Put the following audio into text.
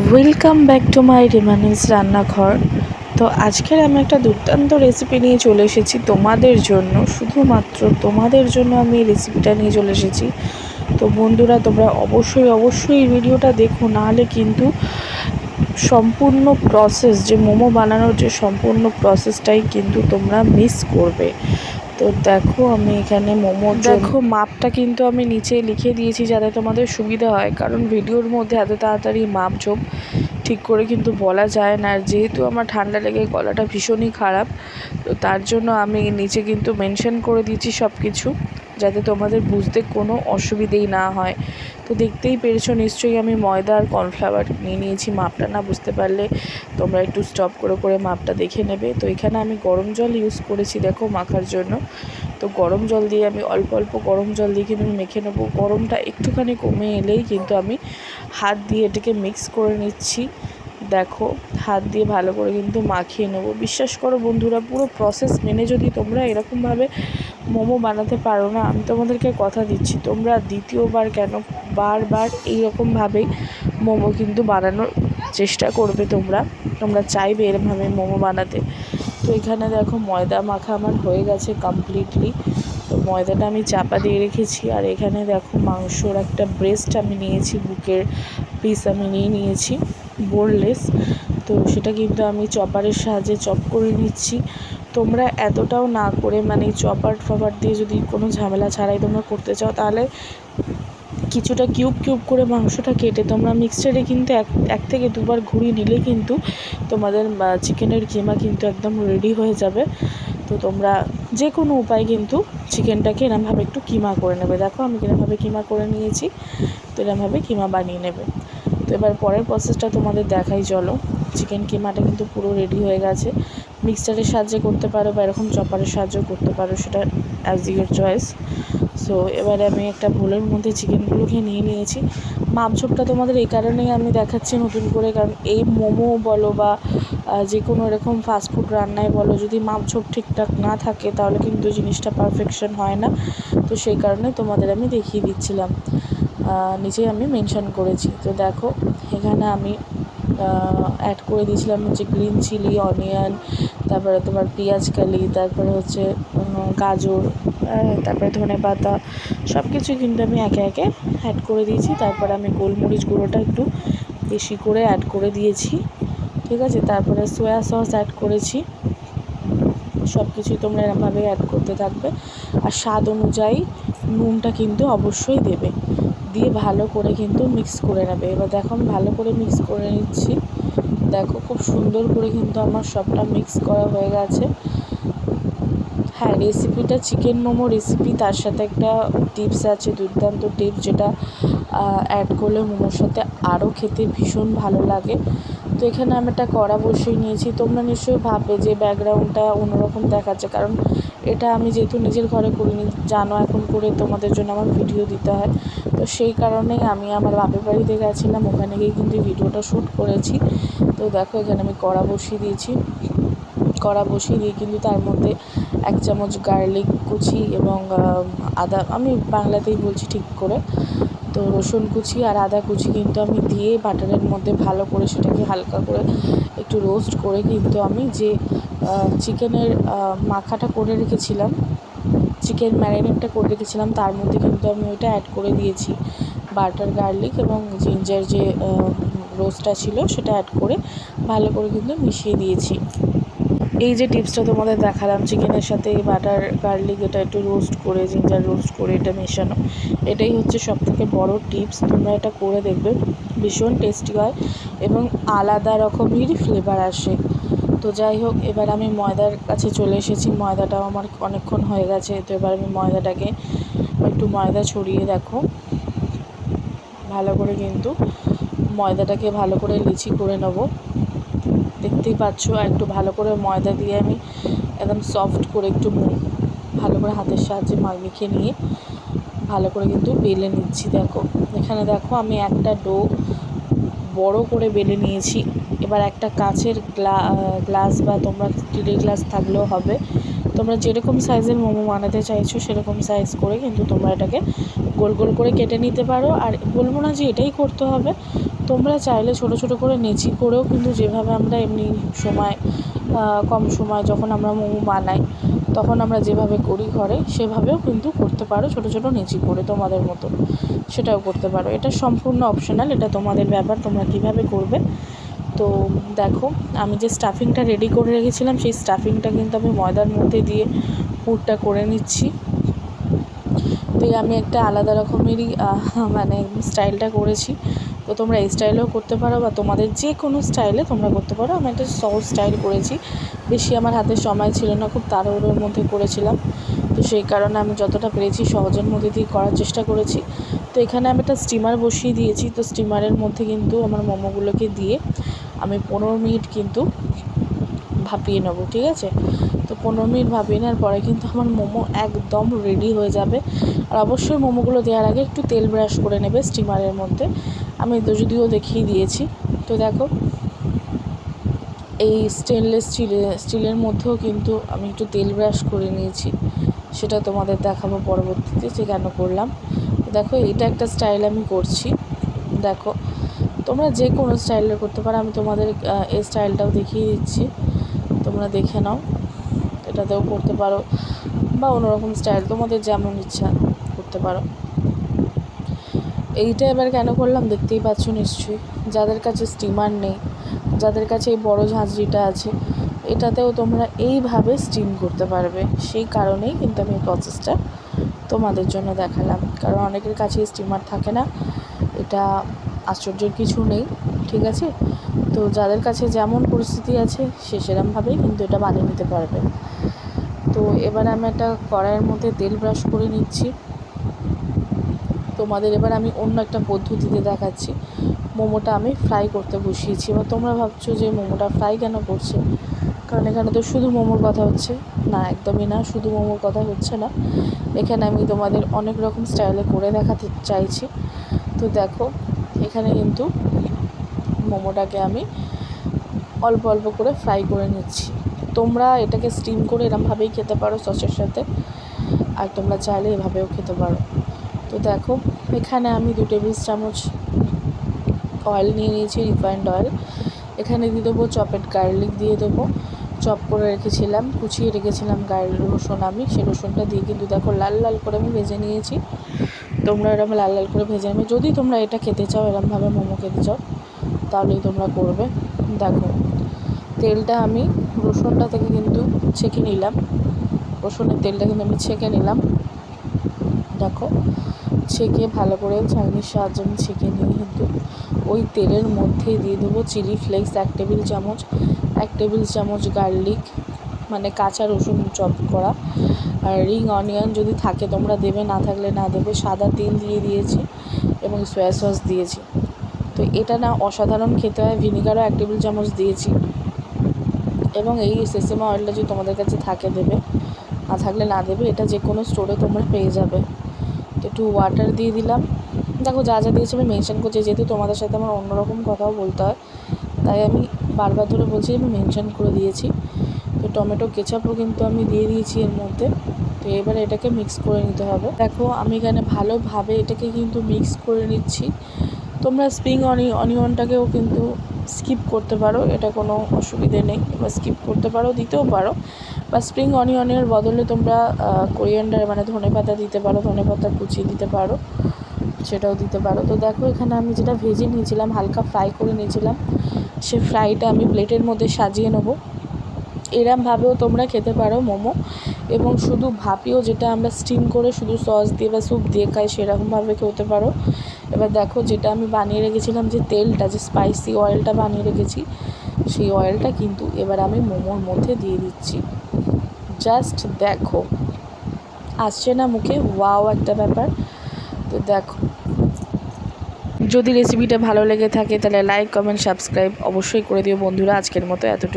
Welcome back to my রিমানিস রান্নাঘর। তো আজকের আমি একটা দুর্দান্ত রেসিপি নিয়ে চলে এসেছি তোমাদের জন্য, শুধুমাত্র তোমাদের জন্য আমি এই রেসিপিটা নিয়ে চলে এসেছি। তো বন্ধুরা, তোমরা অবশ্যই এই ভিডিওটা দেখো, নাহলে কিন্তু সম্পূর্ণ প্রসেস, যে মোমো বানানোর যে সম্পূর্ণ প্রসেসটাই কিন্তু তোমরা মিস করবে। তো দেখো, আমি এখানে মাপটা কিন্তু আমি নিচে লিখে দিয়েছি যাতে তোমাদের সুবিধা হয়, কারণ ভিডিওর মধ্যে এত তাড়াতাড়ি মাপঝোপ ঠিক করে কিন্তু বলা যায় না। আর যেহেতু আমার ঠান্ডা লেগে গলাটা ভীষণই খারাপ, তো তার জন্য আমি নিচে কিন্তু মেনশন করে দিয়েছি সব কিছু, যাতে তোমাদের বুঝতে কোনো অসুবিধেই না হয়। তো দেখতেই পেরেছো নিশ্চয়ই, আমি ময়দা আর কর্নফ্লাওয়ার নিয়ে নিয়েছি। মাপটা না বুঝতে পারলে তোমরা একটু স্টপ করে মাপটা দেখে নেবে। তো এখানে আমি গরম জল ইউজ করেছি দেখো মাখার জন্য। তো গরম জল দিয়ে আমি অল্প গরম জল দিয়ে কিন্তু মেখে নেবো। গরমটা একটুখানি কমে এলেই কিন্তু আমি হাত দিয়ে এটাকে মিক্স করে নিচ্ছি। দেখো, হাত দিয়ে ভালো করে কিন্তু মাখিয়ে নেবো। বিশ্বাস করো বন্ধুরা, পুরো প্রসেস মেনে যদি তোমরা এরকমভাবে মোমো বানাতে পারো না, আমি তোমাদেরকে কথা দিচ্ছি, তোমরা দ্বিতীয়বার কেন, বারবার এইরকমভাবেই মোমো কিন্তু বানানোর চেষ্টা করবে। তোমরা চাইবে এরকমভাবে মোমো বানাতে। তো এখানে দেখো, ময়দা মাখা আমার হয়ে গেছে কমপ্লিটলি। তো ময়দাটা আমি চাপা দিয়ে রেখেছি। আর এখানে দেখো, মাংসর একটা ব্রেস্ট আমি নিয়েছি, বুকের পিস আমি নিয়েছি, বোনলেস। তো সেটা কিন্তু আমি চপারের সাহায্যে চপ করে নিচ্ছি। তোমরা এতটাও না করে, মানে চপার দিয়ে যদি কোনো ঝামেলা ছাড়াই তোমরা করতে চাও, তাহলে কিছুটা কিউব করে মাংসটা কেটে তোমরা মিক্সচারে কিন্তু এক থেকে দুবার ঘুরিয়ে নিলে কিন্তু তোমাদের চিকেনের কিমা কিন্তু একদম রেডি হয়ে যাবে। তো তোমরা যে কোনো উপায়ে কিন্তু চিকেনটাকে এরমভাবে একটু কিমা করে নেবে। দেখো, আমি এরমভাবে কিমা করে নিয়েছি। তো এরমভাবে কিমা বানিয়ে নেবে। তো এবার পরের প্রসেসটা তোমাদের দেখাই চলো। চিকেন কিমাটা কিন্তু পুরো রেডি হয়ে গেছে। মিক্সচারের সাহায্যে করতে পারো বা এরকম চপারের সাহায্যেও করতে পারো, সেটা অ্যাজ ইউর চয়েস। সো এবারে আমি একটা বোলের মধ্যে চিকেনগুলোকে নিয়ে নিয়েছি। মাপঝোপটা তোমাদের এই কারণেই আমি দেখাচ্ছি নতুন করে, কারণ এই মোমো বলো বা যে কোনো এরকম ফাস্টফুড রান্নায় বলো, যদি মাপঝোপ ঠিকঠাক না থাকে তাহলে কিন্তু জিনিসটা পারফেকশন হয় না। তো সেই কারণে তোমাদের আমি দেখিয়ে দিচ্ছিলাম, নিচেই আমি মেনশন করেছি। তো দেখো, এখানে আমি অ্যাড করে দিয়েছিলাম হচ্ছে গ্রিন চিলি, অনিয়ন, তারপরে তোমার পেঁয়াজ কালি, তারপরে হচ্ছে গাজর, তারপরে ধনেপাতা, সব কিছুই কিন্তু আমি একে একে অ্যাড করে দিয়েছি। তারপরে আমি গোলমরিচ গুঁড়োটা একটু বেশি করে অ্যাড করে দিয়েছি, ঠিক আছে। তারপরে সয়া সস অ্যাড করেছি। সব কিছুই তোমরা এরমভাবে অ্যাড করতে থাকবে। আর স্বাদ অনুযায়ী নুনটা কিন্তু অবশ্যই দেবে। দিয়ে ভালো করে কিন্তু মিক্স করে নেবে। এবার দেখো, আমি ভালো করে মিক্স করে নিচ্ছি। দেখো, খুব সুন্দর করে কিন্তু আমার সবটা মিক্স করা হয়ে গেছে। হ্যাঁ, রেসিপিটা চিকেন মোমো রেসিপি, তার সাথে একটা টিপস আছে, দুর্দান্ত টিপস, যেটা অ্যাড করলে মোমোর সাথে আরও খেতে ভীষণ ভালো লাগে। তো এখানে আমি একটা কড়া বসিয়ে নিয়েছি। তোমরা নিশ্চয়ই ভাববে যে ব্যাকগ্রাউন্ডটা অন্যরকম দেখাচ্ছে, কারণ এটা আমি যেহেতু নিজের ঘরে করিনি, জানো এখন করে তোমাদের জন্য আমার ভিডিও দিতে হয়। তো সেই কারণেই আমি আমার বাপের বাড়িতে গেছিলাম, ওখানে গিয়ে কিন্তু ভিডিওটা শ্যুট করেছি। তো দেখো, এখানে আমি কড়া বসিয়ে দিয়েছি। কড়া বসিয়ে দিয়ে কিন্তু তার মধ্যে 1 চামচ গার্লিক কুচি এবং আদা, আমি বাংলাতেই বলছি ঠিক করে, তো রসুন কুচি আর আদা কুচি কিন্তু আমি দিয়ে বাটারের মধ্যে ভালো করে সেটাকে হালকা করে একটু রোস্ট করে কিন্তু আমি যে চিকেনের মাখাটা করে রেখেছিলাম, চিকেন ম্যারিনেটটা করে রেখেছিলাম, তার মধ্যে কিন্তু আমি ওইটা অ্যাড করে দিয়েছি। বাটার, গার্লিক এবং জিঞ্জার যে রোস্টটা ছিল সেটা অ্যাড করে ভালো করে কিন্তু মিশিয়ে দিয়েছি। এই যে টিপসটা তোমাদের দেখালাম, চিকেনের সাথে এই বাটার, গার্লিক এটা একটু রোস্ট করে, জিঞ্জার রোস্ট করে এটা মেশানো, এটাই হচ্ছে সবথেকে বড় টিপস। তোমরা এটা করে দেখবে, ভীষণ টেস্টি হয় এবং আলাদা রকমেরই ফ্লেভার আসে। তো যাই হোক, এবার আমি ময়দার কাছে চলে এসেছি। ময়দাটাও আমার অনেকক্ষণ হয়ে গেছে। তো এবার আমি ময়দাটাকে একটু ময়দা ছড়িয়ে, দেখো ভালো করে কিন্তু ময়দাটাকে ভালো করে লিচি করে নেবো। দেখতেই পাচ্ছ, আর একটু ভালো করে ময়দা দিয়ে আমি একদম সফট করে একটু ভালো করে হাতের সাহায্যে মেখে নিয়ে ভালো করে কিন্তু বেলে নিচ্ছি। দেখো, এখানে দেখো, আমি একটা ডো বড় করে বেলে নিয়েছি। এবার একটা কাঁচের গ্লাস বা তোমরা স্টিলের গ্লাস থাকলেও হবে, তোমরা যেরকম সাইজের মোমো বানাতে চাইছো সেরকম সাইজ করে কিন্তু তোমরা এটাকে গোল গোল করে কেটে নিতে পারো। আর বলবো না যে এটাই করতে হবে, তোমরা চাইলে ছোট ছোট করে নেচি করেও কিন্তু, যেভাবে আমরা এমনি সময় কম সময় যখন আমরা মোমো বানাই তখন আমরা যেভাবে করি ঘরে, সেভাবেও কিন্তু করতে পারো ছোট ছোট নেচি করে তোমাদের মতো, সেটাও করতে পারো। এটা সম্পূর্ণ অপশনাল, এটা তোমাদের ব্যাপার তোমরা কীভাবে করবে। তো দেখো, আমি যে স্টাফিংটা রেডি করে রেখেছিলাম সেই স্টাফিংটা কিন্তু আমি ময়দার মধ্যে দিয়ে পুরটা করে নিচ্ছি। তো আমি একটা আলাদা রকমেরই মানে স্টাইলটা করেছি। তো তোমরা এই স্টাইলেও করতে পারো বা তোমাদের যে কোনো স্টাইলে তোমরা করতে পারো। আমি একটা সহজ স্টাইল করেছি, বেশি আমার হাতে সময় ছিল না, খুব তাড়াহুড়োর মধ্যে করেছিলাম। তো সেই কারণে আমি যতটা পেরেছি সহজের মধ্যে দিয়ে করার চেষ্টা করেছি। তো এখানে আমি একটা স্টিমার বসিয়ে দিয়েছি। তো স্টিমারের মধ্যে কিন্তু আমার মোমোগুলোকে দিয়ে আমি 15 মিনিট কিন্তু ভাপিয়ে নেবো, ঠিক আছে। তো 15 মিনিট ভাপিয়ে নেওয়ার পরে কিন্তু আমার মোমো একদম রেডি হয়ে যাবে। আর অবশ্যই মোমোগুলো দেওয়ার আগে একটু তেল ব্রাশ করে নেবে স্টিমারের মধ্যে, আমি তো যদিও দেখিয়ে দিয়েছি। তো দেখো, এই স্টেনলেস স্টিলের মধ্যেও কিন্তু আমি একটু তেল ব্রাশ করে নিয়েছি, সেটা তোমাদের দেখাবো পরবর্তীতে যে কেন করলাম। দেখো, এটা একটা স্টাইল আমি করছি। দেখো, তোমরা যে কোনো স্টাইলে করতে পারো, আমি তোমাদের এই স্টাইলটাও দেখিয়ে দিচ্ছি, তোমরা দেখে নাও। এটাতেও করতে পারো বা অন্যরকম স্টাইল তোমাদের যেমন ইচ্ছা করতে পারো। এইটা এবার কেন করলাম দেখতেই পাচ্ছ নিশ্চয়ই। যাদের কাছে স্টিমার নেই, যাদের কাছে এই বড় ঝাঁঝরিটা আছে, এটাতেও তোমরা এইভাবে স্টিম করতে পারবে। সেই কারণেই কিন্তু আমি প্রসেসটা তোমাদের জন্য দেখালাম, কারণ অনেকের কাছে স্টিমার থাকে না, এটা আশ্চর্যের কিছু নেই, ঠিক আছে। তো যাদের কাছে যেমন পরিস্থিতি আছে সে সেরকমভাবেই কিন্তু এটা বানিয়ে নিতে পারবে। তো এবার আমি একটা কড়াইয়ের মধ্যে তেল ব্রাশ করে নিচ্ছি। তোমাদের এবার আমি অন্য একটা পদ্ধতিতে দেখাচ্ছি। মোমোটা আমি ফ্রাই করতে বসিয়েছি। এবার তোমরা ভাবছো যে মোমোটা ফ্রাই কেন করছে, কারণ এখানে তো শুধু মোমোর কথা হচ্ছে না, একদমই না, শুধু মোমোর কথা হচ্ছে না। এখানে আমি তোমাদের অনেক রকম স্টাইলে করে দেখাতে চাইছি। তো দেখো, এখানে কিন্তু মোমোটাকে আমি অল্প অল্প করে ফ্রাই করে নিচ্ছি। তোমরা এটাকে স্টিম করে এরমভাবেই খেতে পারো সসের সাথে, আর তোমরা চাইলে এভাবেও খেতে পারো। তো দেখো, এখানে আমি 2 টেবিল চামচ অয়েল নিয়ে নিয়েছি, রিফাইন্ড অয়েল। এখানে দিয়ে দেবো চপেড গার্লিক, দিয়ে দেবো চপ করে রেখেছিলাম, কুচিয়ে রেখেছিলাম রসুন। আমি সেই রসুনটা দিয়ে কিন্তু দেখো লাল লাল করে আমি ভেজে নিয়েছি। তোমরা এরকম লাল লাল করে ভেজে নেবে, যদি তোমরা এটা খেতে চাও, এরকমভাবে মোমো খেতে চাও, তাহলেই তোমরা করবে। দেখো, তেলটা আমি রসুনটা থেকে কিন্তু ছেঁকে নিলাম, রসুনের তেলটা কিন্তু আমি ছেঁকে নিলাম। দেখো, ছেঁকে ভালো করে ছাঁকনির সাহায্যে আমি ছেঁকে নিয়ে কিন্তু ওই তেলের মধ্যে দিয়ে দেবো চিলি ফ্লেক্স 1 টেবিল চামচ, 1 টেবিল চামচ গার্লিক মানে কাঁচা রসুন চপ করা, আর রিং অনিয়ন যদি থাকে তোমরা দেবে, না থাকলে না দেবে। সাদা তেল দিয়ে দিয়েছি এবং সয়া সস দিয়েছি। তো এটা না অসাধারণ খেতে হয়। ভিনিগারও 1 টেবিল চামচ দিয়েছি। এবং এই সেসেমা অয়েলটা যদি তোমাদের কাছে থাকে দেবে, না থাকলে না দেবে, এটা যে কোনো স্টোরে তোমরা পেয়ে যাবে। তো একটু ওয়াটার দিয়ে দিলাম। দেখো, যা যা দিয়েছি আমি মেনশন করছি, যেহেতু তোমাদের সাথে আমার অন্যরকম কথাও বলতে হয়, তাই আমি বারবার ধরে বলছি আমি মেনশন করে দিয়েছি। তো টমেটো কেচাপও কিন্তু আমি দিয়ে দিয়েছি এর মধ্যে। তো এবারে এটাকে মিক্স করে নিতে হবে। দেখো, আমি এখানে ভালোভাবে এটাকে কিন্তু মিক্স করে নিচ্ছি। তোমরা স্প্রিং অনিয়নটাকেও কিন্তু স্কিপ করতে পারো, এটা কোনো অসুবিধে নেই, বা স্কিপ করতে পারো, দিতেও পারো। বা স্প্রিং অনিয়নের বদলে তোমরা কোরিয়ান্ডার মানে ধনেপাতা দিতে পারো, ধনেপাতা কুচিয়ে দিতে পারো, সেটাও দিতে পারো। তো দেখো, এখানে আমি যেটা ভেজে নিয়েছিলাম, হালকা ফ্রাই করে নিয়েছিলাম, সে ফ্রাইটা আমি প্লেটের মধ্যে সাজিয়ে নেবো। এরমভাবেও তোমরা খেতে পারো মোমো, এবং শুধু ভাপিও, যেটা আমরা স্টিম করে শুধু সস দিয়ে বা স্যুপ দিয়ে খাই, সেরকমভাবে খেতে পারো। এবার দেখো, যেটা আমি বানিয়ে রেখেছিলাম, যে তেলটা, যে স্পাইসি অয়েলটা বানিয়ে রেখেছি, সেই অয়েলটা কিন্তু এবার আমি মোমোর মধ্যে দিয়ে দিচ্ছি। জাস্ট দেখো, আসছে না মুখে ওয়াও একটা ব্যাপার। তো দেখো, যদি রেসিপিটা ভালো লেগে থাকে তাহলে লাইক, কমেন্ট, সাবস্ক্রাইব অবশ্যই করে দিও বন্ধুরা। আজকের মতো এতটুকু।